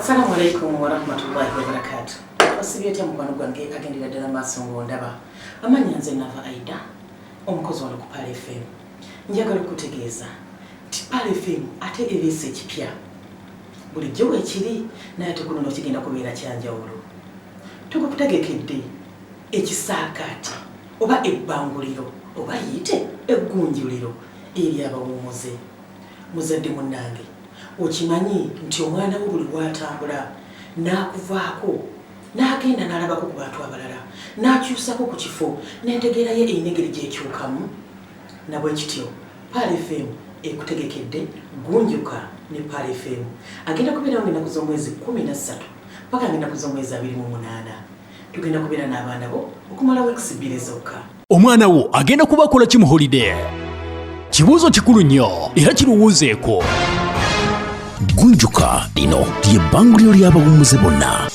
Assalamu alaikum wa rahmatullahi wa barakatuh. Asibiyete mukwano gwange agendera ddala maaso ng'ondaba. Amannya nze NAAVA AIDAH, omukozi wano ku PEARL FM. Njagala okutegeeza nti PEARL FM ate ebiisa ekipya. Bulijjo weekiri naye ate kuno kigenda kubeera kyanjawulo. Tukutegekedde ekisaakaati oba ebbanguliro oba yite eggunjuliro eri abawumuze. Muzadde munnange, okimanyi nti omwana wo buli lwatambula n'akuvaako n'agenda n'alabako ku bantu abalala n'akyusako ku kifo n'entegeera ye eyinegeri gy'ekyukamu. Nabwe kityo PEARL FM ekutegekedde gunjuka ne PEARL FM agenda kubeerawo ng'ennaku z'omwezi 13 paka ng'ennaku z'omwezi 28. Tugenda kubeera n'abaana bo okumala weekisi 2 zokka. Omwana wo agenda kubakola ki mu holiday? Kibuuzo kikulu nnyo era kiruwuuzeeko. Gunjuka lino ly'ebbanguliro ly'abawummuze bonna.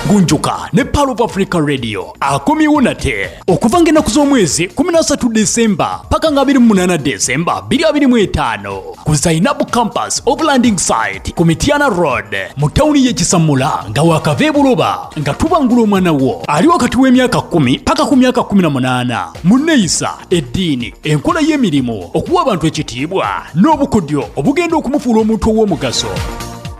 Gunjuka ne Pearl Africa Radio akomyewo nate okuva ng'ennaku z'omwezi 13 December paka nga 28 December 2025 ku Zainabu Campus of Landing Site ku Mityana Road mu tawuni y'e Kisammula nga wakava e Buloba nga tubangula omwana wo ali wakati w'emyaka 10 paka ku myaka 18 mu nneeyisa, eddiini, enkola y'emirimu, okuwa abantu ekitiibwa n'obukodyo obugenda okumufuula omuntu ow'omugaso.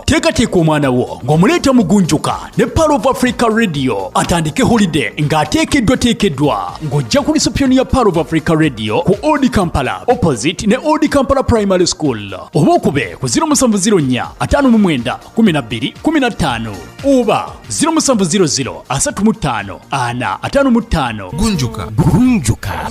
Teekateeka omwana wo ng'omuleeta mu Gunjuka ne Pearl Africa Radio atandike holiday ng'ateekeddwa ng'ojja ku reception ya Pearl Africa Radio ku Old Kampala opposite ne Old Kampala Primary School oba okube ku 0704 59 12 15 oba 0700 35 455. Gunjuka.